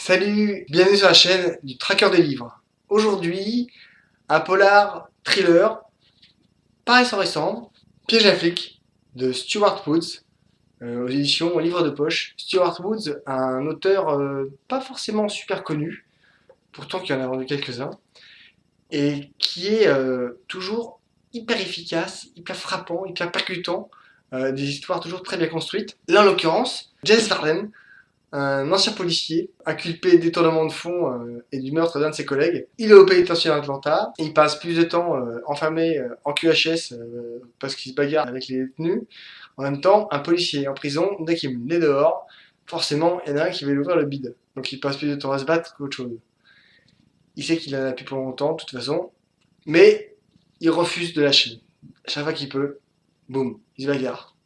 Salut, bienvenue sur la chaîne du Tracker des livres. Aujourd'hui, un polar thriller, pas récent, Piège à flic, de Stuart Woods, aux éditions Livre de poche. Stuart Woods, un auteur pas forcément super connu, pourtant qui en a vendu quelques-uns, et qui est toujours hyper efficace, hyper frappant, hyper percutant, des histoires toujours très bien construites. Là, en l'occurrence, James Varden, un ancien policier, inculpé de détournement de fonds et du meurtre d'un de ses collègues. Il est au pénitentiaire d'Atlanta, il passe plus de temps enfermé en QHS parce qu'il se bagarre avec les détenus. En même temps, un policier en prison, dès qu'il met dehors, forcément, il y en a un qui va lui ouvrir le bide. Donc il passe plus de temps à se battre qu'autre chose. Il sait qu'il en a plus pour longtemps, de toute façon, mais il refuse de lâcher. Chaque fois qu'il peut, boum, il se bagarre.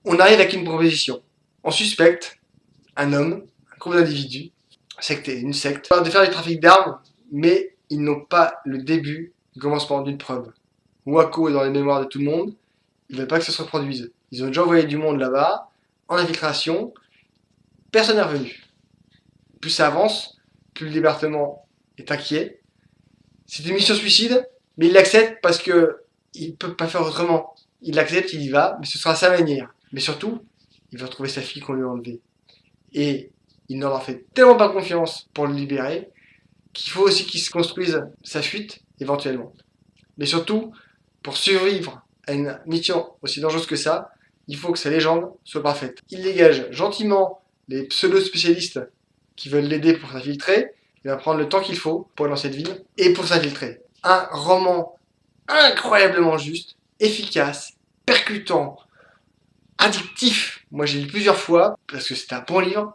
On arrive avec une proposition. On suspecte un homme, un groupe d'individus, une secte, de faire du trafic d'armes, mais ils n'ont pas le début, le commencement d'une preuve. Waco est dans les mémoires de tout le monde, ils ne veulent pas que ça se reproduise. Ils ont déjà envoyé du monde là-bas, en infiltration, personne n'est revenu. Plus ça avance, plus le département est inquiet. C'est une mission suicide, mais il l'accepte parce que il peut pas faire autrement. Il l'accepte, il y va, mais ce sera à sa manière. Mais surtout, il va retrouver sa fille qu'on lui a enlevée. Et il ne leur fait tellement pas confiance pour le libérer qu'il faut aussi qu'il se construise sa fuite éventuellement. Mais surtout, pour survivre à une mission aussi dangereuse que ça, il faut que sa légende soit parfaite. Il dégage gentiment les pseudo-spécialistes qui veulent l'aider pour s'infiltrer. Il va prendre le temps qu'il faut pour aller dans cette ville et pour s'infiltrer. Un roman incroyablement juste, efficace, percutant, addictif. Moi j'ai lu plusieurs fois parce que c'est un bon livre.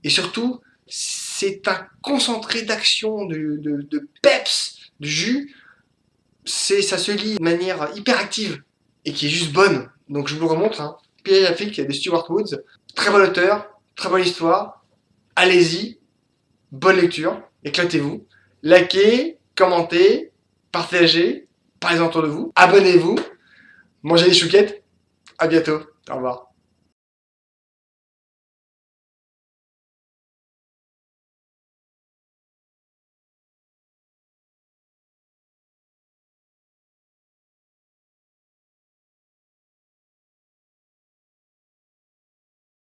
Et surtout, c'est un concentré d'action, de peps, de jus. Ça se lit de manière hyper active et qui est juste bonne. Donc je vous le remontre. Hein. Piège à flic de Stuart Woods. Très bon auteur, très bonne histoire. Allez-y, bonne lecture, éclatez-vous. Likez, commentez, partagez, parlez-en autour de vous. Abonnez-vous, mangez des chouquettes. À bientôt. Au revoir.